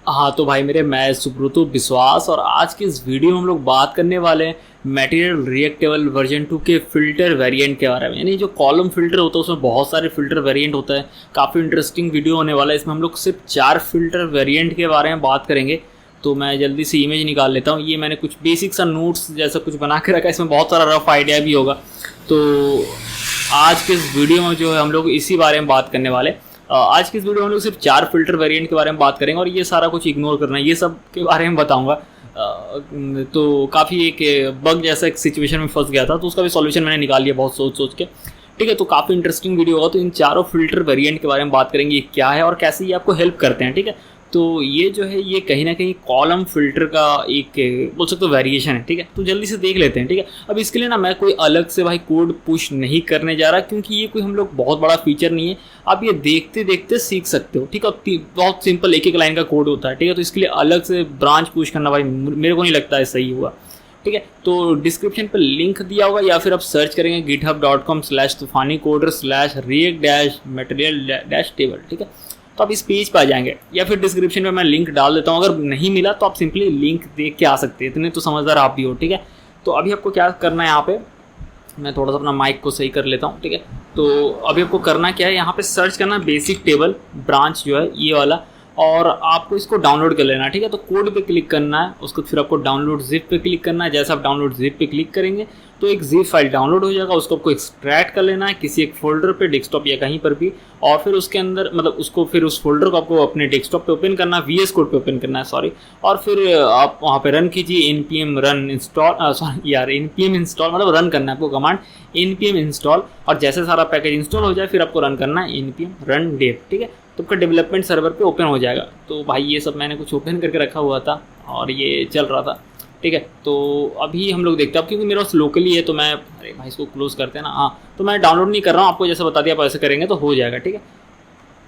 हाँ तो भाई मेरे, मैं सुब्रतो विश्वास और आज की इस वीडियो में हम लोग बात करने वाले हैं मटेरियल रिएक्ट टेबल वर्जन 2 के फ़िल्टर वेरिएंट के बारे में। यानी जो कॉलम फ़िल्टर होता है उसमें बहुत सारे फ़िल्टर वेरिएंट होता है। काफ़ी इंटरेस्टिंग वीडियो होने वाला है। इसमें हम लोग सिर्फ 4 फ़िल्टर वेरिएंट के बारे में बात करेंगे। तो मैं जल्दी से इमेज निकाल लेता हूँ। ये मैंने कुछ बेसिक सा नोट्स जैसा कुछ बना के रखा है, इसमें बहुत सारा रफ आइडिया भी होगा। तो आज के इस वीडियो में जो है हम लोग इसी बारे में बात करने वाले। आज की इस वीडियो में हम लोग सिर्फ 4 फ़िल्टर वेरिएंट के बारे में बात करेंगे और ये सारा कुछ इग्नोर करना है, ये सब के बारे में बताऊंगा। तो काफ़ी एक बग जैसा एक सिचुएशन में फंस गया था, तो उसका भी सॉल्यूशन मैंने निकाल लिया बहुत सोच सोच के। ठीक है, तो काफ़ी इंटरेस्टिंग वीडियो होगा। तो इन चारों फ़िल्टर वेरिएंट के बारे में बात करेंगे, ये क्या है और कैसे ये आपको हेल्प करते हैं। ठीक है, तो ये जो है ये कहीं ना कहीं कॉलम फिल्टर का एक बोल सकते हो वेरिएशन है। ठीक है, तो जल्दी से देख लेते हैं। ठीक है, अब इसके लिए ना मैं कोई अलग से भाई कोड पुश नहीं करने जा रहा, क्योंकि ये कोई हम लोग बहुत बड़ा फीचर नहीं है। आप ये देखते देखते सीख सकते हो। ठीक है, बहुत सिंपल एक एक लाइन का कोड होता है। ठीक है, तो इसके लिए अलग से ब्रांच पुश करना भाई मेरे को नहीं लगता है सही हुआ। ठीक है, तो डिस्क्रिप्शन पर लिंक दिया होगा या फिर आप सर्च करेंगे github.com/tufani-coder/react-material-table। ठीक है, तो आप इस पेज पर आ जाएंगे या फिर डिस्क्रिप्शन में मैं लिंक डाल देता हूँ। अगर नहीं मिला तो आप सिंपली लिंक देख के आ सकते हैं, इतने तो समझदार आप भी हो। ठीक है, तो अभी आपको क्या करना है, यहाँ पे मैं थोड़ा सा अपना माइक को सही कर लेता हूँ। ठीक है, तो अभी आपको करना क्या है, यहाँ पे सर्च करना बेसिक टेबल ब्रांच जो है ये वाला, और आपको इसको डाउनलोड कर लेना है। ठीक है, तो कोड पे क्लिक करना है, उसको फिर आपको डाउनलोड जिप पे क्लिक करना है। जैसे आप डाउनलोड जिप पे क्लिक करेंगे तो एक जिप फाइल डाउनलोड हो जाएगा, उसको आपको एक्सट्रैक्ट कर लेना है किसी एक फोल्डर पे, डेस्कटॉप या कहीं पर भी, और फिर उसके अंदर मतलब उसको फिर उस फोल्डर को आपको अपने डेस्कटॉप पे ओपन करना है, VS कोड पे ओपन करना है सॉरी, और फिर आप वहाँ पे रन कीजिए npm run install npm install मतलब रन करना है आपको कमांड npm इंस्टॉल, और जैसे सारा पैकेज इंस्टॉल हो जाए फिर आपको रन करना है npm रन dev। ठीक है, तो आपका डेवलपमेंट सर्वर पे ओपन हो जाएगा। तो भाई ये सब मैंने कुछ ओपन करके रखा हुआ था और ये चल रहा था। ठीक है, तो अभी हम लोग देखते हैं, अब क्योंकि मेरे पास लोकली है तो मैं, अरे भाई इसको क्लोज करते हैं ना। हाँ, तो मैं डाउनलोड नहीं कर रहा हूँ, आपको जैसे बता दिया आप ऐसे करेंगे तो हो जाएगा। ठीक है,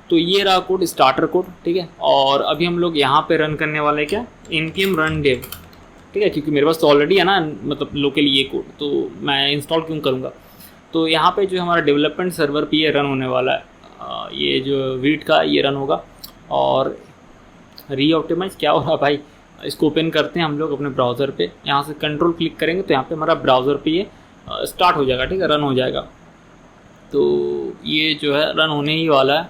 तो ये रहा कोड, स्टार्टर कोड। ठीक है, और अभी हम लोग यहाँ पे रन करने वाले क्या, npm रन dev। ठीक है, क्योंकि मेरे पास तो ऑलरेडी है ना मतलब लोकली ये कोड, तो मैं इंस्टॉल क्यों करूँगा। तो यहाँ पे जो हमारा डेवलपमेंट सर्वर पे ये रन होने वाला है, ये जो वीट का ये रन होगा। और रीऑप्टिमाइज क्या हो रहा है भाई, इसको ओपन करते हैं हम लोग अपने ब्राउज़र पे, यहाँ से कंट्रोल क्लिक करेंगे तो यहाँ पे हमारा ब्राउज़र पे ये स्टार्ट हो जाएगा। ठीक है, रन हो जाएगा। तो ये जो है रन होने ही वाला है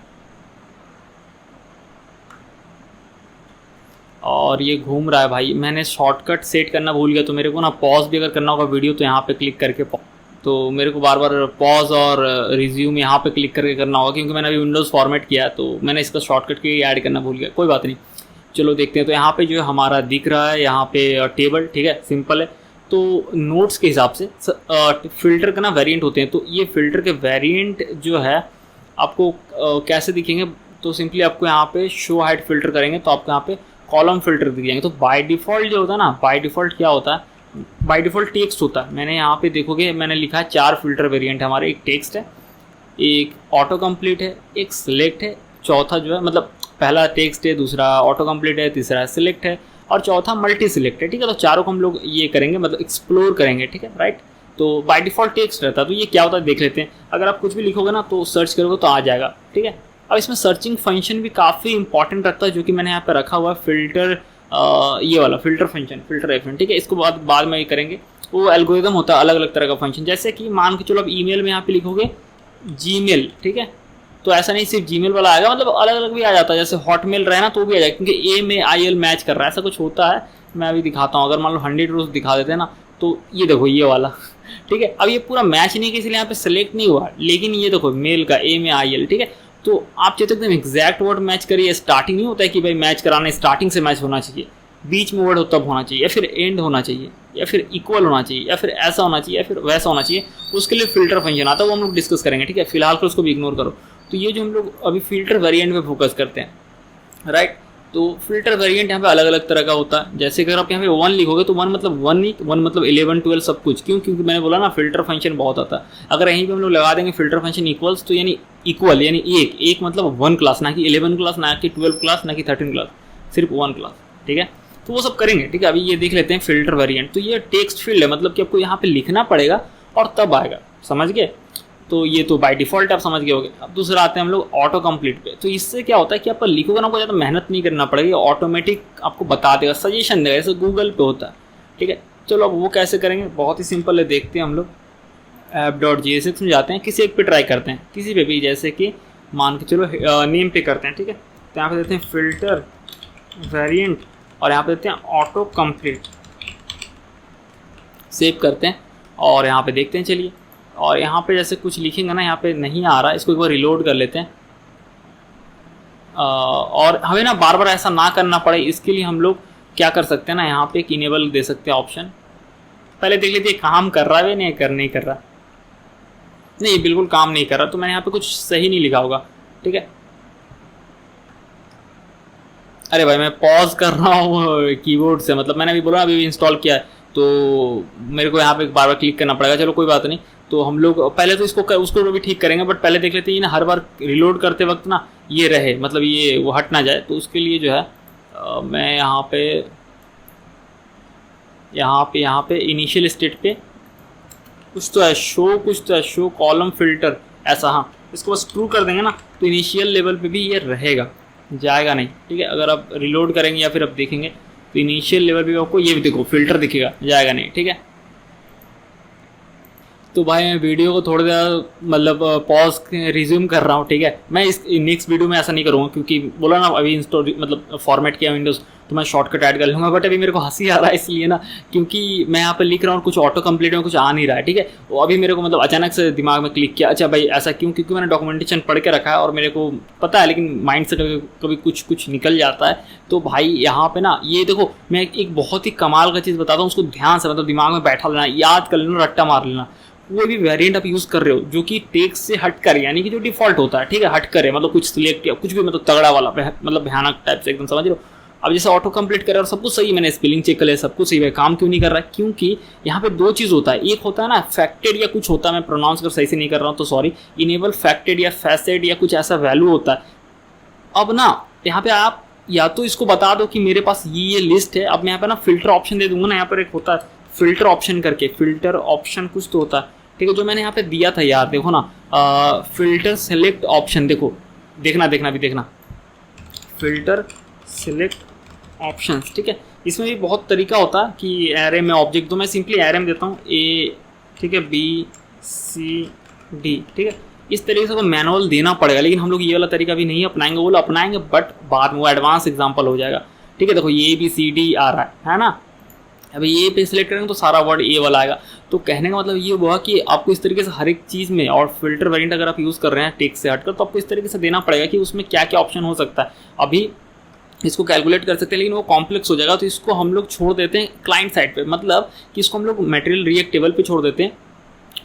और ये घूम रहा है भाई। मैंने शॉर्टकट सेट करना भूल गया, तो मेरे को ना पॉज भी अगर करना होगा वीडियो तो यहाँ पे क्लिक करके, तो मेरे को बार बार पॉज और रिज्यूम यहाँ पे क्लिक करके करना होगा, क्योंकि मैंने अभी विंडोज़ फॉर्मेट किया तो मैंने इसका शॉर्टकट के ऐड करना भूल गया। कोई बात नहीं, चलो देखते हैं। तो यहाँ पे जो है हमारा दिख रहा है यहाँ पे टेबल। ठीक है, सिंपल है। तो नोट्स के हिसाब से फिल्टर का ना वेरिएंट होते हैं, तो ये फिल्टर के वेरिएंट जो है आपको कैसे दिखेंगे, तो सिंपली आपको यहाँ पे शो हाइड फिल्टर करेंगे तो आपको यहाँ पे कॉलम फिल्टर दिख जाएंगे। तो बाय डिफ़ॉल्ट जो होता है ना, बाय डिफ़ॉल्ट क्या होता है, बाय डिफ़ॉल्ट टेक्स्ट होता है। मैंने यहाँ पे देखोगे मैंने लिखा है 4 फिल्टर वेरिएंट हमारे, एक टेक्स्ट है, एक ऑटो कंप्लीट है, एक सिलेक्ट है, चौथा जो है मतलब पहला टेक्स्ट है, दूसरा ऑटो कंप्लीट है, तीसरा सिलेक्ट है और चौथा मल्टी सिलेक्ट है। ठीक है, तो चारों को हम लोग ये करेंगे मतलब एक्सप्लोर करेंगे। ठीक है, राइट। तो बाय डिफ़ॉल्ट टेक्स्ट रहता है, तो ये क्या होता है देख लेते हैं। अगर आप कुछ भी लिखोगे ना तो सर्च करोगे तो आ जाएगा। ठीक है, अब इसमें सर्चिंग फंक्शन भी काफ़ी इंपॉर्टेंट रखता है, जो कि मैंने यहाँ पे रखा हुआ है फिल्टर, ये वाला फिल्टर फंक्शन, फिल्टर F1। ठीक है, इसको बाद में ये करेंगे। वो एल्गोरिदम होता है अलग अलग तरह का फंक्शन, जैसे कि मान के चलो आप ईमेल में यहाँ पे लिखोगे जीमेल। ठीक है, तो ऐसा नहीं सिर्फ जीमेल वाला आएगा, मतलब अलग अलग भी आ जाता है, जैसे हॉटमेल रहे ना तो भी आ जाएगा, क्योंकि A में IL मैच कर रहा है, ऐसा कुछ होता है। मैं अभी दिखाता हूँ, अगर मान लो 100 रोज दिखा देते हैं ना, तो ये देखो ये वाला। ठीक है, अब ये पूरा मैच नहीं कि इसलिए यहाँ पे सेलेक्ट नहीं हुआ, लेकिन ये देखो मेल का A में IL। ठीक है, तो आप चाहते एकदम एग्जैक्ट वर्ड मैच करिए। स्टार्टिंग नहीं होता है कि भाई मैच कराना स्टार्टिंग से मैच होना चाहिए, बीच में वर्ड तब होना चाहिए, या फिर एंड होना चाहिए, या फिर इक्वल होना चाहिए, या फिर ऐसा होना चाहिए, या फिर वैसा होना चाहिए। उसके लिए फिल्टर फंक्शन आता है, वो हम लोग डिस्कस करेंगे। ठीक है, फिलहाल तो उसको भी इग्नोर करो। तो ये जो हम लोग अभी फिल्टर वेरिएंट पे फोकस करते हैं, राइट। तो फिल्टर वेरिएंट यहाँ पे अलग अलग तरह का होता है। जैसे अगर आप यहाँ पे 1 लिखोगे तो 1 मतलब 1 नहीं, 1 मतलब 11 12 सब कुछ। क्यों, क्योंकि मैंने बोला ना फिल्टर फंक्शन बहुत आता है। अगर यहीं पे हम लोग लगा देंगे फिल्टर फंक्शन इक्वल्स, तो यानी इक्वल यानी एक मतलब 1 क्लास, ना कि 11 क्लास, ना कि 12 क्लास, ना कि 13 क्लास, सिर्फ 1 क्लास। ठीक है, तो वो सब करेंगे। ठीक है, अभी ये देख लेते हैं फिल्टर वेरिएंट। तो ये टेक्स्ट फील्ड है, मतलब कि आपको यहाँ पे लिखना पड़ेगा और तब आएगा, समझ गए। तो ये तो बाय डिफ़ॉल्ट आप समझ गए होगे। अब दूसरा आते हैं हम लोग ऑटो कंप्लीट पे। तो इससे क्या होता है कि आपको लिखोगे ना, कोई ज़्यादा मेहनत नहीं करना पड़ेगी, ऑटोमेटिक आपको बता देगा, सजेशन देगा, जैसे गूगल पे होता है, ठीक है। चलो अब वो कैसे करेंगे, बहुत ही सिंपल है, देखते हैं हम लोग। app.jsx में जाते हैं, किसी एक पे ट्राई करते हैं, किसी पे भी, जैसे कि मान के चलो नेम पे करते हैं, ठीक है। तो यहाँ पे देते हैं फिल्टर वेरिएंट और यहाँ पे देते हैं ऑटो कंप्लीट, सेव करते हैं और यहाँ पे देखते हैं। चलिए, और यहाँ पे जैसे कुछ लिखेंगे ना, यहाँ पे नहीं आ रहा, इसको एक बार रिलोड कर लेते हैं। और हमें ना बार बार ऐसा ना करना पड़े, इसके लिए हम लोग क्या कर सकते हैं ना, यहाँ पे एक इनेबल दे सकते हैं ऑप्शन। पहले देख लीजिए काम कर रहा है, नहीं कर रहा, नहीं बिल्कुल काम नहीं कर रहा, तो मैंने यहाँ पे कुछ सही नहीं लिखा होगा, ठीक है। अरे भाई मैं पॉज कर रहा हूँ कीबोर्ड से, मतलब मैंने अभी बोला अभी इंस्टॉल किया है, तो मेरे को यहाँ पे बार बार क्लिक करना पड़ेगा। चलो कोई बात नहीं, तो हम लोग पहले तो उसको भी ठीक करेंगे, बट पहले देख लेते हैं ना, हर बार रिलोड करते वक्त ना ये रहे, मतलब ये वो हट ना जाए। तो उसके लिए जो है मैं यहाँ पे इनिशियल स्टेट पे कुछ तो है शो कॉलम फिल्टर ऐसा, हाँ इसको बस ट्रू कर देंगे ना, तो इनिशियल लेवल पे भी ये रहेगा, जाएगा नहीं, ठीक है। अगर आप रिलोड करेंगे या फिर आप देखेंगे तो इनिशियल लेवल पे आपको ये भी देखो फिल्टर दिखेगा, जाएगा नहीं, ठीक है। तो भाई मैं वीडियो को थोड़ा सा मतलब पॉज रिज्यूम कर रहा हूँ, ठीक है। मैं इस नेक्स्ट वीडियो में ऐसा नहीं करूँगा, क्योंकि बोला ना अभी इंस्टॉल मतलब फॉर्मेट किया विंडोज़, तो मैं शॉर्टकट ऐड कर लूँगा। बट अभी मेरे को हंसी आ रहा है इसलिए ना, क्योंकि मैं यहाँ पर लिख रहा हूँ कुछ ऑटो कंप्लीट में कुछ आ नहीं रहा है, ठीक है। वो अभी मेरे को मतलब अचानक से दिमाग में क्लिक किया, अच्छा भाई ऐसा क्यों, क्योंकि मैंने डॉक्यूमेंटेशन पढ़ के रखा है और मेरे को पता है, लेकिन माइंड से कभी कुछ निकल जाता है। तो भाई यहाँ पे ना ये देखो, मैं एक बहुत ही कमाल का चीज़ बताता हूँ, उसको ध्यान से मतलब दिमाग में बैठा लेना, याद कर लेना, रट्टा मार लेना। कोई भी वेरिएंट आप यूज़ कर रहे हो जो कि टेक्स्ट से हट कर, यानी कि जो डिफॉल्ट होता है, ठीक है, हट करे, मतलब कुछ सिलेक्ट या कुछ भी मतलब तगड़ा वाला मतलब भयानक टाइप से एकदम, समझ रहे हो। अब जैसे ऑटो कंप्लीट करे और सब कुछ सही, मैंने स्पेलिंग चेक कर लिया, सब कुछ सही है, काम क्यों नहीं कर रहा है, क्योंकि यहाँ पे दो चीज़ होता है, एक होता है ना फैक्टेड या कुछ होता है, मैं प्रोनाउंस कर सही से नहीं कर रहा हूँ तो सॉरी, इनेबल फैक्टेड या फैसेड या कुछ ऐसा वैल्यू होता है। अब ना यहाँ पे आप या तो इसको बता दो कि मेरे पास ये लिस्ट है, अब मैं यहाँ पे ना फिल्टर ऑप्शन दे दूंगा ना, यहाँ पर एक होता है फिल्टर ऑप्शन करके, फिल्टर ऑप्शन कुछ तो होता है, ठीक है, जो मैंने यहाँ पे दिया था यार, देखो ना फिल्टर सेलेक्ट ऑप्शन, देखो देखना फिल्टर सेलेक्ट ऑप्शंस, ठीक है। इसमें भी बहुत तरीका होता है कि एरे में ऑब्जेक्ट दो, मैं सिंपली एरे में देता हूँ ए, ठीक है, बी सी डी, ठीक है। इस तरीके से मैनुअल देना पड़ेगा, लेकिन हम लोग ये वाला तरीका भी नहीं अपनाएंगे, वो अपनाएंगे बट बाद में, वो एडवांस एग्जाम्पल हो जाएगा, ठीक है। देखो ये बी सी डी आ रहा है ना, अभी ये पे सिलेक्ट करेंगे तो सारा वर्ड ए वाला आएगा। तो कहने का मतलब ये हुआ कि आपको इस तरीके से हर एक चीज़ में, और फिल्टर वेरिएंट अगर आप यूज़ कर रहे हैं टेक्स्ट से हटकर, तो आपको इस तरीके से देना पड़ेगा कि उसमें क्या क्या ऑप्शन हो सकता है। अभी इसको कैलकुलेट कर सकते हैं, लेकिन वो कॉम्प्लेक्स हो जाएगा, तो इसको हम लोग छोड़ देते हैं क्लाइंट साइड पे, मतलब कि इसको हम लोग मटेरियल रिएक्ट टेबल पे छोड़ देते हैं।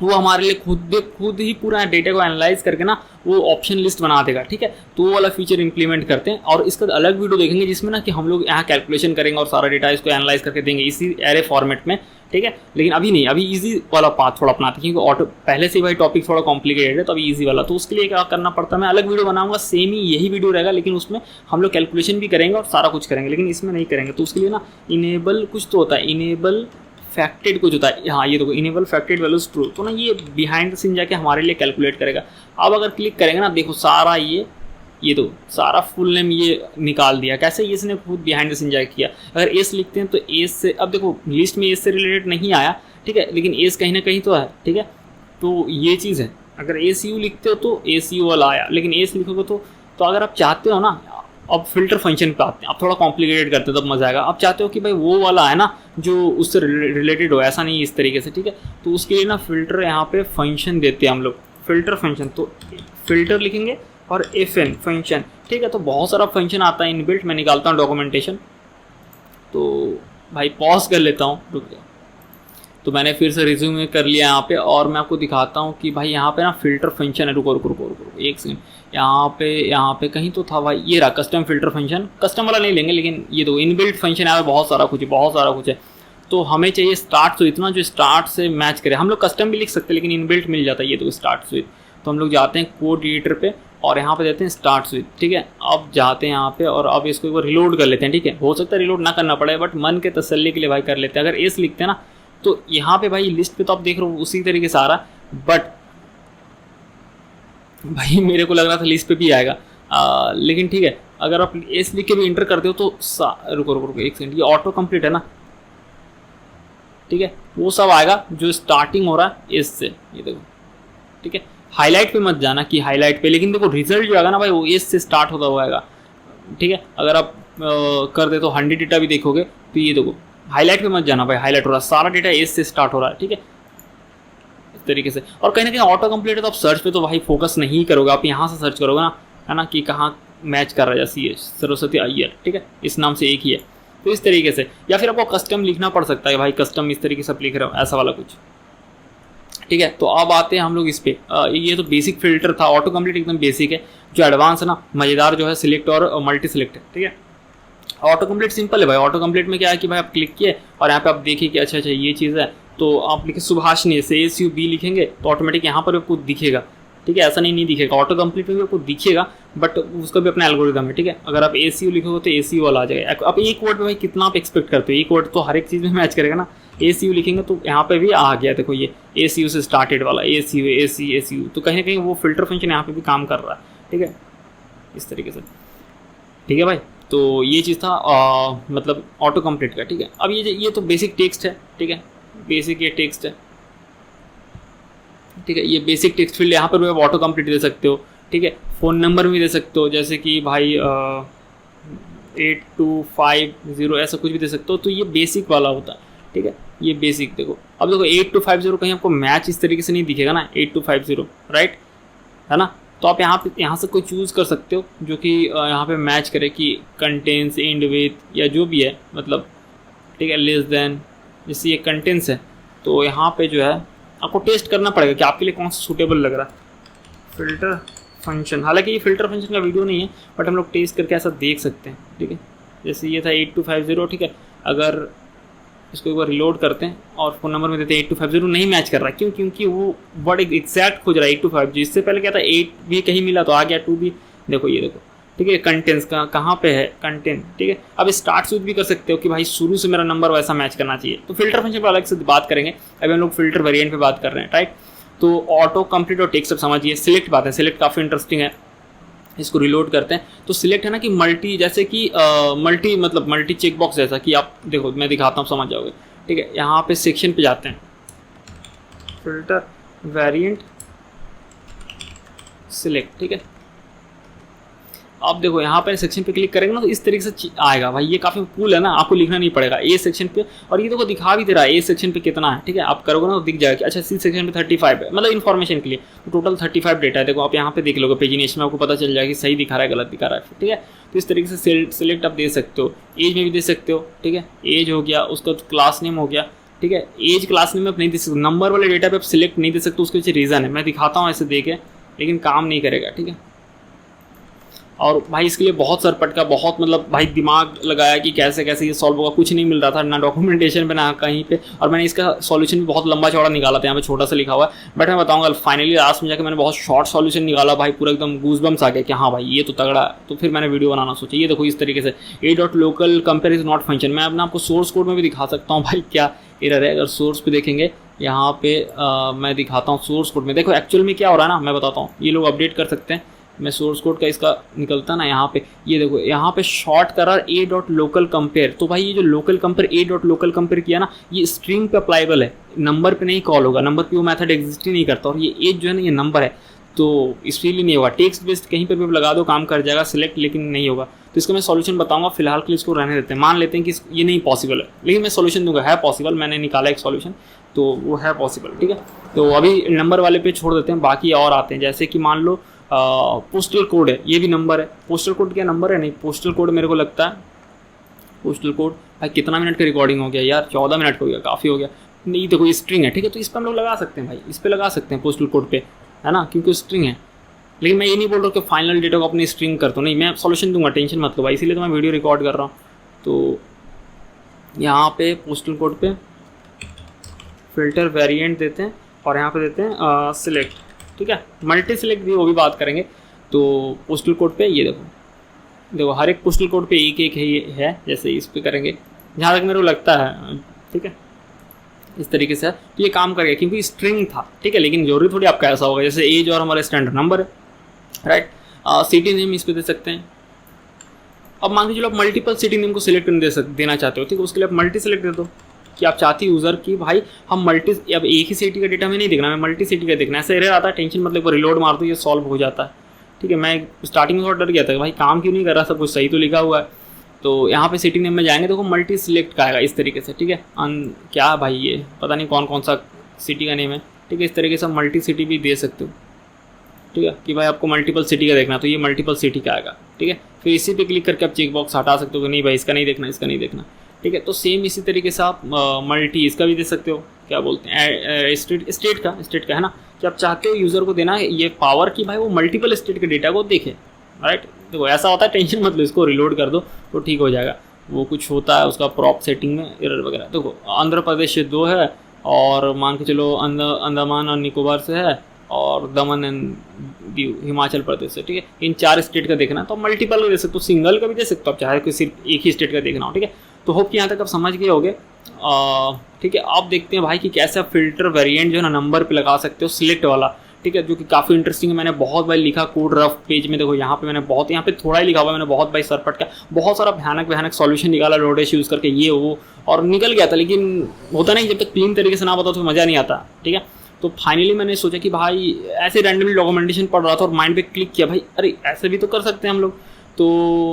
वो हमारे लिए खुद ही पूरा डेटा को एनालाइज करके ना वो ऑप्शन लिस्ट बना देगा, ठीक है। तो वो वाला फीचर इंप्लीमेंट करते हैं, और इसका अलग वीडियो देखेंगे जिसमें ना कि हम लोग यहाँ कैलकुलेशन करेंगे और सारा डेटा इसको एनालाइज करके देंगे इसी एरे फॉर्मेट में, ठीक है। लेकिन अभी नहीं, अभी इजी वाला पाथ थोड़ा अपनाते हैं, क्योंकि ऑटो पहले से ही भाई टॉपिक थोड़ा कॉम्प्लिकेटेड है, तो अभी इजी वाला, तो उसके लिए क्या करना पड़ता है, मैं अलग वीडियो बनाऊंगा, सेम ही यही वीडियो रहेगा, लेकिन उसमें हम लोग कैलकुलेशन भी करेंगे और सारा कुछ करेंगे, लेकिन इसमें नहीं करेंगे। तो उसके लिए ना इनेबल कुछ तो होता है, इनेबल फैक्टेड कुछ होता है, हाँ ये देखो इनेबल फैक्टेड वैल्यूज ट्रू, तो ना ये बिहाइंड द सीन जाके हमारे लिए कैलकुलेट करेगा। अब अगर क्लिक करेंगे ना, देखो सारा ये तो सारा फुल नेम ये निकाल दिया, कैसे, ये इसने खुद बिहाइंड द सीन जाके किया। अगर एस लिखते हैं तो एस से, अब देखो लिस्ट में एस से रिलेटेड नहीं आया, ठीक है, लेकिन एस कहीं ना कहीं तो है, ठीक है। तो ये चीज़ है, अगर एस यू लिखते हो तो एस यू वाला आया, लेकिन एस लिखोगे तो अगर आप चाहते हो ना, अब फिल्टर फंक्शन पे आते हैं, अब थोड़ा कॉम्प्लिकेटेड करते हैं तब मजा आएगा। अब चाहते हो कि भाई वो वाला है ना जो उससे रिलेटेड हो, ऐसा नहीं इस तरीके से, ठीक है। तो उसके लिए ना फिल्टर यहाँ पे फंक्शन देते हैं हम लोग, फिल्टर फंक्शन, तो फिल्टर लिखेंगे और FN फंक्शन, ठीक है। तो बहुत सारा फंक्शन आता है इनबिल्ट, मैं निकालता हूँ डॉक्यूमेंटेशन, तो भाई पॉज कर लेता हूँ, रुक जाओ। तो मैंने फिर से रिज्यूम कर लिया यहाँ पे, और मैं आपको दिखाता हूँ कि भाई यहाँ पे ना फिल्टर फंक्शन है, रुको एक सेकंड, यहाँ पे कहीं तो था भाई, ये रहा कस्टम फिल्टर फंक्शन, कस्टम वाला नहीं लेंगे, लेकिन ये दो इनबिल्ट फंक्शन है, बहुत सारा कुछ है। तो हमें चाहिए स्टार्ट से इतना जो स्टार्ट से मैच करे, हम लोग कस्टम भी लिख सकते हैं, लेकिन इनबिल्ट मिल जाता है ये तो स्टार्ट से। तो हम लोग जाते हैं कोड एडिटर पे और यहाँ पे देते हैं स्टार्ट स्विच, ठीक है। अब जाते हैं यहाँ पे और अब इसको एक बार रिलोड कर लेते हैं, ठीक है। हो सकता है रिलोड ना करना पड़े, बट मन के तसल्ली के लिए भाई कर लेते हैं। अगर एस लिखते हैं ना, तो यहाँ पे भाई लिस्ट पे तो आप देख रहे हो उसी तरीके से आ रहा है, बट भाई मेरे को लग रहा था लिस्ट पे भी आएगा, लेकिन ठीक है, अगर आप एस लिख के भी इंटर करते हो तो रुको रुको रुको एक सेकंड, ये ऑटो कंप्लीट है ना, ठीक है, वो सब आएगा जो स्टार्टिंग हो रहा है एस से, ये देखो, ठीक है। हाईलाइट पे मत जाना कि हाईलाइट पे, लेकिन देखो रिजल्ट जो आएगा ना भाई वो एस से स्टार्ट होता हुआ आएगा, ठीक है। अगर आप कर दे तो 100 डेटा भी देखोगे तो ये देखो हाईलाइट पे मत जाना भाई, हाईलाइट हो रहा है, सारा डेटा एस से स्टार्ट हो रहा है, ठीक है, इस तरीके से। और कहीं ना कहीं ऑटो कंप्लीट है तो आप सर्च पे तो भाई फोकस नहीं करोगे, आप यहाँ से सर्च करोगे ना, है ना, कि कहाँ मैच कर रहा है, जैसे सरस्वती अय्यर, ठीक है, इस नाम से एक ही है, तो इस तरीके से। या फिर आपको कस्टम लिखना पड़ सकता है भाई, कस्टम इस तरीके से आप लिख रहे हो, ऐसा वाला कुछ, ठीक है। तो अब आते हैं हम लोग इस पे, ये तो बेसिक फिल्टर था, ऑटो कंप्लीट एकदम बेसिक है। जो एडवांस है ना, मज़ेदार जो है सिलेक्ट और मल्टी सिलेक्ट है, ठीक है। ऑटो कंप्लीट सिंपल है भाई, ऑटो कंप्लीट में क्या है कि भाई आप क्लिक किए और यहाँ पे आप देखिए कि अच्छा अच्छा ये चीज़ है, तो आप लिखे सुभाषिनी से ACUB लिखेंगे तो ऑटोमेटिक यहाँ पर आपको दिखेगा, ठीक है, ऐसा नहीं दिखेगा, ऑटो कंप्लीट में भी आपको दिखेगा, बट उसका भी अपना एल्गोरिदम है, ठीक है। अगर आप ACU लिखोगे तो ACU वाला आ जाएगा। अब एक वर्ड में भाई कितना आप एक्सपेक्ट करते हो, एक वर्ड तो हर एक चीज़ में मैच करेगा ना, ACU लिखेंगे तो यहाँ पे भी आ गया, देखो ये ACU से स्टार्टेड वाला ACU, तो कहीं ना कहीं वो फिल्टर फंक्शन यहाँ पे भी काम कर रहा है, ठीक है, इस तरीके से, ठीक है भाई। तो ये चीज़ था मतलब ऑटो कंप्लीट का, ठीक है। अब ये तो बेसिक टेक्स्ट है, ठीक है, बेसिक ये टेक्स्ट है, ठीक है, ये बेसिक टेक्स्ट फील्ड, यहाँ पर भी आप ऑटो कंप्लीट दे सकते हो, ठीक है। फ़ोन नंबर भी दे सकते हो, जैसे कि भाई 8250 ऐसा कुछ भी दे सकते हो, तो ये बेसिक वाला होता है, ठीक है, ये बेसिक। देखो अब देखो 8250 कहीं आपको मैच इस तरीके से नहीं दिखेगा ना, 8250 राइट, है ना, तो आप यहाँ से कोई चूज़ कर सकते हो जो कि यहाँ पे मैच करे कि कंटेंस एंड विथ या जो भी है, मतलब, ठीक है, लेस देन, जैसे ये कंटेंस है तो यहाँ पे जो है आपको टेस्ट करना पड़ेगा कि आपके लिए कौन सा सूटेबल लग रहा है। फिल्टर फंक्शन, हालांकि ये फिल्टर फंक्शन का वीडियो नहीं है, बट हम लोग टेस्ट करके ऐसा देख सकते हैं, ठीक है। जैसे ये था 8250, ठीक है, अगर इसको एक बार रिलोड करते हैं और फ़ोन नंबर में देते हैं 8250, नहीं मैच कर रहा, क्यों, क्योंकि वो वर्ड एग्जैक्ट खोज रहा है 8250, इससे पहले क्या था 8 भी कहीं मिला तो आ गया 2 भी, देखो ये देखो, ठीक है। कंटेंट्स का कहाँ पे है कंटेंट, ठीक है। अब स्टार्ट से भी कर सकते हो कि भाई शुरू से मेरा नंबर वैसा मैच करना चाहिए, तो फिल्टर फंक्शन पर अलग से बात करेंगे, अभी हम लोग फिल्टर वेरिएंट पे बात कर रहे हैं, राइट। तो ऑटो कंप्लीट और टेक्स्ट सब समझिए। सिलेक्ट बात है, सिलेक्ट काफ़ी इंटरेस्टिंग है, इसको रिलोड करते हैं तो सिलेक्ट है ना कि मल्टी, जैसे कि मल्टी मतलब मल्टी चेक बॉक्स जैसा कि आप देखो मैं दिखाता हूँ समझ जाओगे, ठीक है। यहाँ पे सेक्शन पे जाते हैं, फिल्टर वेरिएंट सिलेक्ट, ठीक है। अब देखो यहाँ पे सेक्शन पे क्लिक करेंगे ना तो इस तरीके से आएगा भाई, ये काफ़ी कूल है ना, आपको लिखना नहीं पड़ेगा ए सेक्शन पे, और ये देखो दिखा भी दे रहा है ए सेक्शन पे कितना है, ठीक है। आप करोगे ना तो दिख जाएगा कि अच्छा सी सेक्शन पे 35 है, मतलब इन्फॉर्मेशन के लिए तो टोटल 35 डेटा है। देखो आप यहाँ पे देख लोगे पेजिनेशन में आपको पता चल जाएगा कि सही दिखा रहा है गलत दिखा रहा है, ठीक है। तो इस तरीके से सिलेक्ट आप दे सकते हो, एज में भी दे सकते हो, ठीक है, एज हो गया, उसका क्लास नेम हो गया, ठीक है। एज क्लास नेम में आप नहीं दे सकते, नंबर वाले डेटा पे आप सिलेक्ट नहीं दे सकते, उसके पीछे रीज़न है, मैं दिखाता हूँ ऐसे दे के, लेकिन काम नहीं करेगा, ठीक है। और भाई इसके लिए बहुत सर पटका, बहुत मतलब भाई दिमाग लगाया कि कैसे कैसे ये सॉल्व होगा, कुछ नहीं मिल रहा था ना डॉक्यूमेंटेशन पे ना कहीं पे, और मैंने इसका सॉल्यूशन भी बहुत लंबा चौड़ा निकाला था, यहाँ पे छोटा सा लिखा हुआ है, बट मैं बताऊंगा फाइनली लास्ट में जाकर मैंने बहुत शॉर्ट सॉल्यूशन निकाला भाई, पूरा एकदम गूज़बम्स आ गया कि हाँ भाई ये तो तगड़ा है, तो फिर मैंने वीडियो बनाना सोचा। ये देखो इस तरीके से a.local compare is not function, मैं अपना आपको सोर्स कोड में भी दिखा सकता हूँ भाई क्या एरर है। अगर सोर्स पे देखेंगे यहाँ पे मैं दिखाता हूँ सोर्स कोड में, देखो एक्चुअल में क्या हो रहा है ना, मैं बताता हूँ, ये लोग अपडेट कर सकते हैं, मैं सोर्स कोड का इसका निकलता ना यहाँ पे, ये देखो यहाँ पे शॉर्ट करा a.local compare, तो भाई ये जो लोकल कंपेयर a.local compare किया ना, ये स्ट्रिंग पे अप्लाइबल है, नंबर पे नहीं कॉल होगा, नंबर पे वो मेथड एग्जिस्ट ही नहीं करता, और ये एज जो है ना ये नंबर है, तो इसलिए नहीं होगा। टेक्स्ट बेस्ड कहीं पर भी लगा दो काम कर जाएगा सिलेक्ट, लेकिन नहीं होगा। तो इसका मैं सॉल्यूशन बताऊंगा, फिलहाल के लिए इसको रहने देते हैं, मान लेते हैं कि ये नहीं पॉसिबल है, लेकिन मैं सॉल्यूशन दूंगा, है पॉसिबल, मैंने निकाला एक सॉल्यूशन, तो वो है पॉसिबल, ठीक है। तो अभी नंबर वाले पे छोड़ देते हैं, बाकी और आते हैं, जैसे कि मान लो पोस्टल कोड है, ये भी नंबर है, पोस्टल कोड क्या नंबर है नहीं, पोस्टल कोड मेरे को लगता है पोस्टल कोड, भाई कितना मिनट का रिकॉर्डिंग हो गया यार, 14 मिनट हो गया, काफ़ी हो गया, नहीं देखो ये स्ट्रिंग है, ठीक है, तो इस पर हम लोग लगा सकते हैं भाई, इस पर लगा सकते हैं पोस्टल कोड पे, है ना, क्योंकि स्ट्रिंग है। लेकिन मैं ये नहीं बोल रहा कि फाइनल डेटा को अपनी स्ट्रिंग कर दो, नहीं, मैं सॉल्यूशन दूंगा, टेंशन मत लो भाई, इसीलिए तो मैं वीडियो रिकॉर्ड कर रहा हूँ। तो यहाँ पे पोस्टल कोड पे फिल्टर वेरिएंट देते हैं और यहाँ पे देते हैं सिलेक्ट, ठीक है, मल्टी सिलेक्ट भी वो भी बात करेंगे। तो पोस्टल कोड पे ये देखो हर एक पोस्टल कोड पे एक एक है, जैसे इस पर करेंगे जहाँ तक मेरे को लगता है, ठीक है, इस तरीके से तो ये काम करेगा, क्योंकि स्ट्रिंग था, ठीक है, लेकिन जरूरी थोड़ी आपका ऐसा होगा, जैसे एज और हमारा स्टैंडर्ड नंबर है, राइट। सिटी नेम इस पे दे सकते हैं। अब मान लीजिए आप मल्टीपल सिटी नेम को सिलेक्ट करने देना चाहते हो, ठीक है, उसके लिए आप मल्टी सेलेक्ट दे दो कि आप चाहती यूज़र की भाई हम मल्टी, अब एक ही सिटी का डेटा में नहीं देखना, मैं मल्टी सिटी का देखना है। ऐसा एरर आता है, टेंशन मतलब रिलोड मार दो, ये सॉल्व हो जाता है, ठीक है। मैं स्टार्टिंग में थोड़ा डर गया था कि भाई काम क्यों नहीं कर रहा, सब कुछ सही तो लिखा हुआ है। तो यहाँ पे सिटी नेम में जाएंगे तो मल्टी सिलेक्ट का आएगा इस तरीके से, ठीक है। क्या भाई ये पता नहीं कौन कौन सा सिटी का नेम है, ठीक है। इस तरीके से मल्टी सिटी भी दे सकते हो, ठीक है, कि भाई आपको मल्टीपल सिटी का देखना तो ये मल्टीपल सिटी का आएगा, ठीक है। फिर इसी पे क्लिक करके आप चेक बॉक्स हटा सकते हो कि नहीं भाई इसका नहीं देखना, इसका नहीं देखना, ठीक है। तो सेम इसी तरीके से आप मल्टी इसका भी दे सकते हो, क्या बोलते हैं स्टेट का है ना, कि आप चाहते हो यूज़र को देना है ये पावर कि भाई वो मल्टीपल स्टेट के डेटा को देखे, राइट। देखो ऐसा होता है, टेंशन मत लो, इसको रिलोड कर दो तो ठीक हो जाएगा। वो कुछ होता है उसका प्रॉप सेटिंग में एरर वगैरह। देखो आंध्र प्रदेश से 2 है और मान के चलो अंडमान और निकोबार से है और दमन एंड दीव हिमाचल प्रदेश से, ठीक है। इन 4 स्टेट का देखना तो मल्टीपल का दे सकते हो, सिंगल का भी दे सकते हो आप चाहे कि सिर्फ एक ही स्टेट का देखना हो, ठीक है। तो होप कि यहाँ तक आप समझ गए होगे, ठीक है। आप देखते हैं भाई कि कैसे आप फिल्टर वेरिएंट जो है ना नंबर पे लगा सकते हो, सिलेक्ट वाला, ठीक है, जो कि काफ़ी इंटरेस्टिंग है। मैंने बहुत बार लिखा कोड रफ पेज में, देखो यहाँ पे मैंने बहुत, यहाँ पे थोड़ा ही लिखा हुआ है, मैंने बहुत बार सरपट का बहुत सारा भयानक सॉल्यूशन निकाला लोडेश यूज़ करके, ये वो और निकल गया था। लेकिन होता नहीं, जब तक क्लीन तरीके से ना बताओ तो मज़ा नहीं आता, ठीक है। तो फाइनली मैंने सोचा कि भाई ऐसे रैंडमली डॉक्यूमेंटेशन पढ़ रहा था और माइंड पे क्लिक किया, भाई अरे ऐसे भी तो कर सकते हैं हम लोग। तो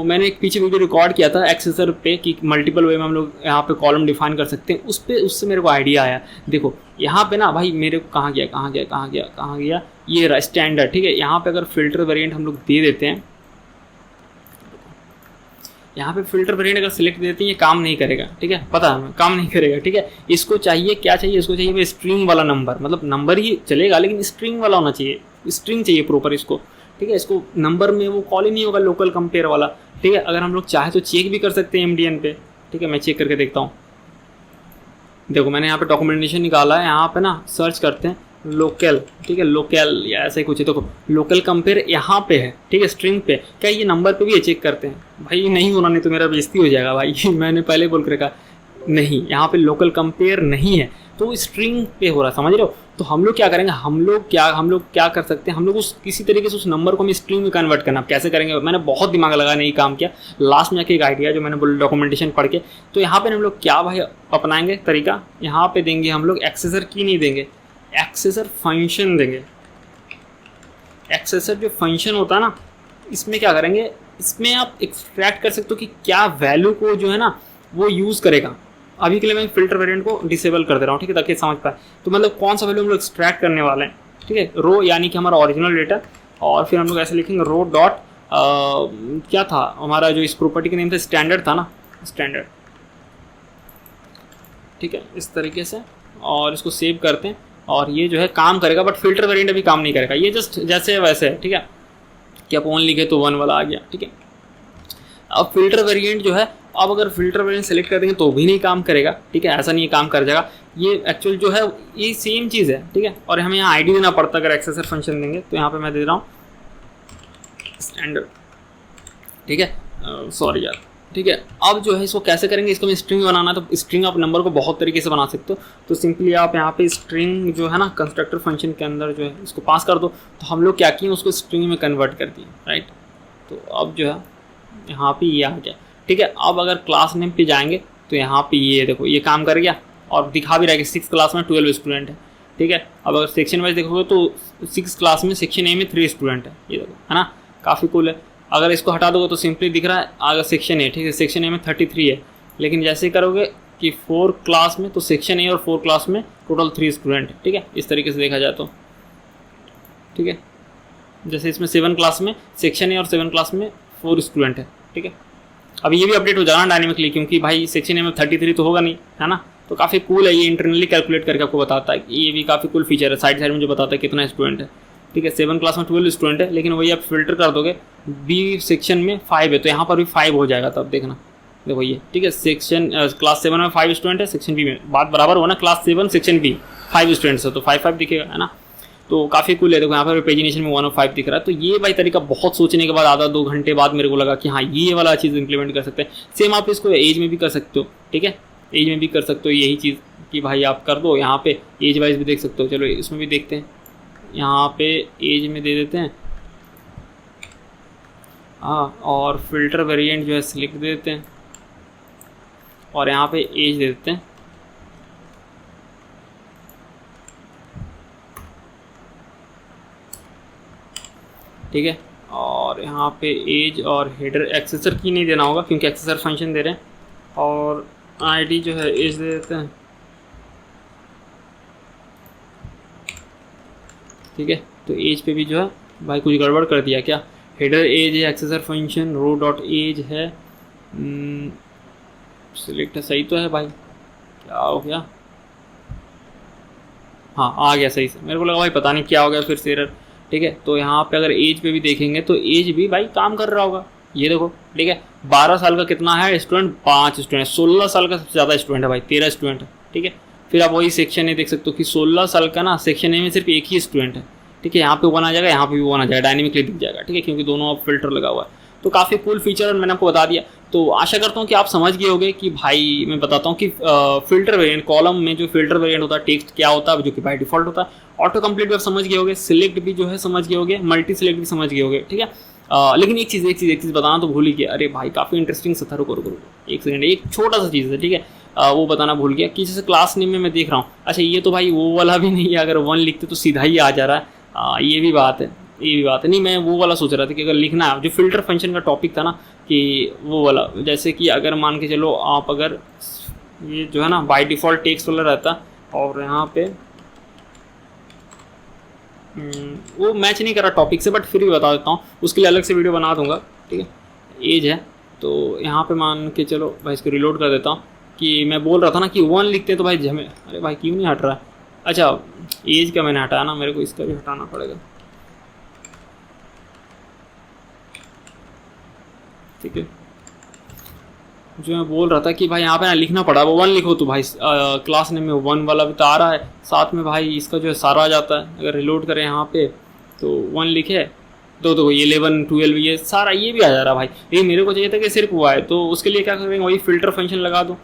मैंने एक पीछे वीडियो रिकॉर्ड किया था एक्सेसर पे कि मल्टीपल वे में हम लोग यहाँ पे कॉलम डिफाइन कर सकते हैं, उससे मेरे को आइडिया आया। देखो यहाँ पे ना भाई मेरे को कहाँ गया ये रहा स्टैंडर्ड, ठीक है। यहाँ पे अगर फिल्टर वेरिएंट हम लोग दे देते हैं, यहाँ पे फिल्टर वेरिएंट अगर सिलेक्ट देते हैं ये काम नहीं करेगा, ठीक है, पता है काम नहीं करेगा, ठीक है। इसको चाहिए क्या चाहिए, इसको चाहिए स्ट्रिंग वाला नंबर, मतलब नंबर ही चलेगा लेकिन स्ट्रिंग वाला होना चाहिए, स्ट्रिंग चाहिए प्रॉपर इसको, ठीक है। इसको नंबर में वो कॉल ही नहीं होगा लोकल कंपेयर वाला, ठीक है। अगर हम लोग चाहे तो चेक भी कर सकते हैं MDN पे, ठीक है। मैं चेक करके देखता हूँ, देखो मैंने यहाँ पे डॉक्यूमेंटेशन निकाला है, यहाँ पे ना सर्च करते हैं लोकल, ठीक है, लोकल या ऐसा ही कुछ है। देखो लोकल कंपेयर यहाँ पे है, ठीक है, स्ट्रिंग पे। क्या ये नंबर पे भी है, चेक करते हैं भाई, नहीं होना, नहीं तो मेरा बेइज्जती हो जाएगा भाई मैंने पहले बोल कर रखा नहीं, यहाँ पे लोकल कंपेयर नहीं है तो स्ट्रिंग पे हो रहा है, समझ रहे हो। तो हम लोग क्या करेंगे, हम लोग क्या कर सकते हैं, हम लोग उस किसी तरीके से उस नंबर को हम स्ट्रिंग में कन्वर्ट करना। कैसे करेंगे, मैंने बहुत दिमाग लगा नहीं काम किया, लास्ट में जाके एक आइडिया जो मैंने बोला डॉक्यूमेंटेशन पढ़ के। तो यहाँ पे हम लोग क्या भाई अपनाएंगे तरीका, यहाँ पे देंगे हम लोग एक्सेसर की नहीं देंगे, एक्सेसर फंक्शन देंगे। एक्सेसर जो फंक्शन होता है ना, इसमें क्या करेंगे, इसमें आप एक्सट्रैक्ट कर सकते हो कि क्या वैल्यू को जो है ना वो यूज़ करेगा। अभी के लिए मैं फिल्टर वेरिएंट को डिसेबल कर दे रहा हूँ, ठीक है, ताकि समझ पाए। तो मतलब कौन सा वैल्यू हम लोग एक्सट्रैक्ट करने वाले हैं, ठीक है, रो यानी कि हमारा ओरिजिनल डेटा, और फिर हम लोग ऐसे लिखेंगे रो डॉट क्या था हमारा जो इस प्रॉपर्टी का नेम था, स्टैंडर्ड था ना, स्टैंडर्ड, ठीक है, इस तरीके से। और इसको सेव करते हैं और ये जो है काम करेगा, बट फिल्टर वेरिएंट अभी काम नहीं करेगा, ये जस्ट जैसे वैसे है, ठीक है, कि आप 1 लिखे तो 1 वाला आ गया, ठीक है। अब फिल्टर वेरिएंट जो है, अब अगर फिल्टर वेरिएंट सेलेक्ट कर देंगे तो भी नहीं काम करेगा, ठीक है, ऐसा नहीं है काम कर जाएगा, ये एक्चुअल जो है ये सेम चीज़ है, ठीक है। और हमें यहाँ आईडी देना पड़ता है अगर एक्सेसर फंक्शन देंगे, तो यहाँ पे मैं दे रहा हूँ स्टैंडर्ड, ठीक है, सॉरी यार, ठीक है। अब जो है इसको कैसे करेंगे, इसको मैं स्ट्रिंग बनाना है, तो स्ट्रिंग आप नंबर को बहुत तरीके से बना सकते हो। तो सिंपली आप यहाँ पे स्ट्रिंग जो है ना कंस्ट्रक्टर फंक्शन के अंदर जो है इसको पास कर दो। तो हम लोग क्या किए, उसको स्ट्रिंग में कन्वर्ट कर दिए, राइट। तो अब जो है यहाँ पे ये आ गया, ठीक है। अब अगर क्लास नेम पे जाएंगे तो यहाँ पे ये देखो ये काम कर गया और दिखा भी रहा है कि 6 क्लास में 12 स्टूडेंट है, ठीक है। अब अगर सेक्शन वाइज देखोगे तो 6 क्लास में सेक्शन ए में 3 स्टूडेंट है, ये देखो, है ना, काफ़ी कूल है। अगर इसको हटा दोगे तो सिंपली दिख रहा है अगर सेक्शन ए, ठीक है, सेक्शन ए में 33 है, लेकिन जैसे करोगे कि 4 क्लास में, तो सेक्शन ए और 4 क्लास में टोटल 3 स्टूडेंट है, ठीक है, इस तरीके से देखा जाए तो, ठीक है। जैसे इसमें 7 क्लास में सेक्शन ए और 7 क्लास में 4 स्टूडेंट है, ठीक है। अब ये भी अपडेट हो जाना डायनेमिकली, क्योंकि भाई सेक्शन ए में 33 तो होगा नहीं, है ना। तो काफ़ी कूल है, ये इंटरनली कैलकुलेट करके आपको बताता है, ये भी काफ़ी कूल फीचर है, साइड में जो बताता है कितना स्टूडेंट है, ठीक है। 7 क्लास में 12 स्टूडेंट है, लेकिन वही आप फिल्टर कर दोगे बी सेक्शन में 5 है तो यहाँ पर भी 5 हो जाएगा, तब देखना, देखो ये, ठीक है। सेक्शन क्लास 7 में 5 स्टूडेंट है, सेक्शन बी में बात बराबर हो ना, क्लास 7 सेक्शन बी 5 स्टूडेंट्स है तो 5 दिखेगा, है ना। तो काफ़ी कूल है, देखो यहाँ पर पेजिनेशन में 1 और 5 दिख रहा है। तो ये भाई तरीका बहुत सोचने के बाद आधा 2 घंटे बाद मेरे को लगा कि हाँ ये वाला चीज़ इंप्लीमेंट कर सकते हैं। सेम आप इसको एज में भी कर सकते हो, ठीक है, एज में भी कर सकते हो यही चीज़ कि भाई आप कर दो, यहाँ पे एज वाइज भी देख सकते हो। चलो इसमें भी देखते हैं, यहाँ पे एज में दे देते हैं हाँ, और फिल्टर वेरिएंट जो है सिलेक्ट दे देते हैं और यहाँ पे एज दे देते हैं। ठीक है, और यहाँ पे एज और हेडर एक्सेसर की नहीं देना होगा क्योंकि एक्सेसर फंक्शन दे रहे हैं, और आईडी जो है एज दे देते हैं। ठीक है, तो एज पे भी जो है भाई कुछ गड़बड़ कर दिया क्या, हेडर एज है, एक्सेसर फंक्शन रो डॉट एज है, सिलेक्ट सही तो है भाई, क्या हो गया, हाँ आ गया सही से, मेरे को लगा भाई पता नहीं क्या हो गया फिर से एरर। ठीक है, तो यहाँ पे अगर एज पे भी देखेंगे तो एज भी भाई काम कर रहा होगा, ये देखो। ठीक है, 12 साल का कितना है स्टूडेंट, 5 स्टूडेंट, 16 साल का सबसे ज़्यादा स्टूडेंट है भाई, 13 स्टूडेंट है। ठीक है, फिर आप वही सेक्शन ए देख सकते हो कि 16 साल का ना सेक्शन ए में सिर्फ एक ही स्टूडेंट है। ठीक है, यहाँ पे 1 आ जाएगा, यहाँ पे भी 1 आ जाएगा, डायनेमिकली दिख जाएगा। ठीक है, क्योंकि दोनों आप फिल्टर लगा हुआ है, तो काफ़ी कूल फीचर मैंने आपको बता दिया। तो आशा करता हूँ कि आप समझ गए होंगे कि भाई मैं बताता हूँ कि फिल्टर वेरिएंट कॉलम में जो फिल्टर वेरिएंट होता है टेक्स्ट क्या होता है, जो कि बाय डिफॉल्ट होता है। ऑटो कंप्लीट भी आप समझ गए होंगे, सिलेक्ट भी जो है समझ गए होंगे, मल्टी सिलेक्ट भी समझ गए होंगे। ठीक है, लेकिन एक चीज़ बताना तो भूल ही गया, अरे भाई काफ़ी इंटरेस्टिंग सा था, रुको एक सेकंड, एक छोटा सा चीज़ है। ठीक है, वो बताना भूल गया कि जैसे क्लास नेम में मैं देख रहा हूँ, अच्छा ये तो भाई वो वाला भी नहीं है, अगर 1 लिखते तो सीधा ही आ जा रहा है, ये भी बात है, नहीं, मैं वो वाला सोच रहा था कि अगर लिखना है, जो फिल्टर फंक्शन का टॉपिक था ना, कि वो वाला, जैसे कि अगर मान के चलो आप अगर ये जो है ना बाय डिफ़ॉल्ट टेक्स्ट वाला रहता और यहाँ पे वो मैच नहीं करा टॉपिक से, बट फिर भी बता देता हूँ, उसके लिए अलग से वीडियो बना दूंगा। ठीक है, एज है तो यहाँ पे मान के चलो भाई इसको रिलोड कर देता हूँ कि मैं बोल रहा था ना कि 1 लिखते तो भाई जमे, अरे भाई क्यों नहीं हट रहा है, अच्छा एज का मैंने हटाया ना, मेरे को इसका भी हटाना पड़ेगा। ठीक है, जो मैं बोल रहा था कि भाई यहाँ पे ना लिखना पड़ा, वो 1 लिखो तो भाई क्लास नेम में 1 वाला भी तो आ रहा है, साथ में भाई इसका जो है सारा आ जाता है। अगर रिलोड करें यहाँ पे तो 1 लिखे तो 11 12 ये सारा ये भी आ जा रहा है भाई। लेकिन मेरे को चाहिए था कि सिर्फ हुआ है, तो उसके लिए क्या करेंगे, वही फिल्टर फंक्शन लगा दो,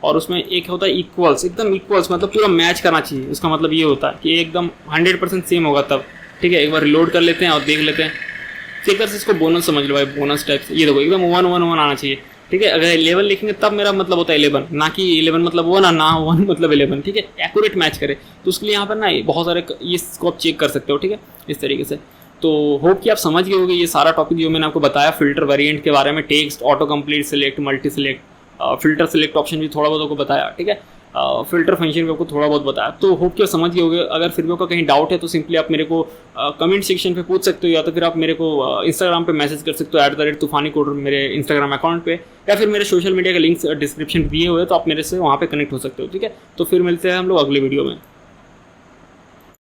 और उसमें एक होता है इक्वल्स, एकदम इक्वल्स मतलब पूरा मैच करना चाहिए। उसका मतलब ये होता है कि एकदम 100% सेम होगा तब। ठीक है, एक बार रिलोड कर लेते हैं और देख लेते हैं, चेक कर से इसको बोनस समझ लो भाई, बोनस टाइप से। ये देखो एकदम 1 1 1 आना चाहिए। ठीक है, अगर 11 लिखेंगे तब मेरा मतलब होता है 11, ना कि 11 मतलब 1 ना 1 मतलब 11। ठीक है, एक्यूरेट मैच करे, तो उसके लिए यहाँ पर ना बहुत सारे इसको आप चेक कर सकते हो। ठीक है, इस तरीके से। तो होप कि आप समझ गए होंगे ये सारा टॉपिक जो मैंने आपको बताया फिल्टर वेरिएंट के बारे में, text, auto complete, select, multi select, filter select option भी थोड़ा बहुत आपको बताया। ठीक है, फिल्टर फंक्शन भी आपको थोड़ा बहुत बताया, तो होप कि आप समझ गए होंगे। अगर फिर भी आपका कहीं डाउट है तो सिंपली आप मेरे को कमेंट सेक्शन पे पूछ सकते हो, या तो फिर आप मेरे को इंस्टाग्राम पे मैसेज कर सकते हो @तूफानी कोडर मेरे इंस्टाग्राम अकाउंट पे, या फिर मेरे सोशल मीडिया के लिंक्स डिस्क्रिप्शन दिए हुए हैं, तो आप मेरे से वहाँ पे कनेक्ट हो सकते हो। ठीक है, तो फिर मिलते हैं हम लोग अगले वीडियो में।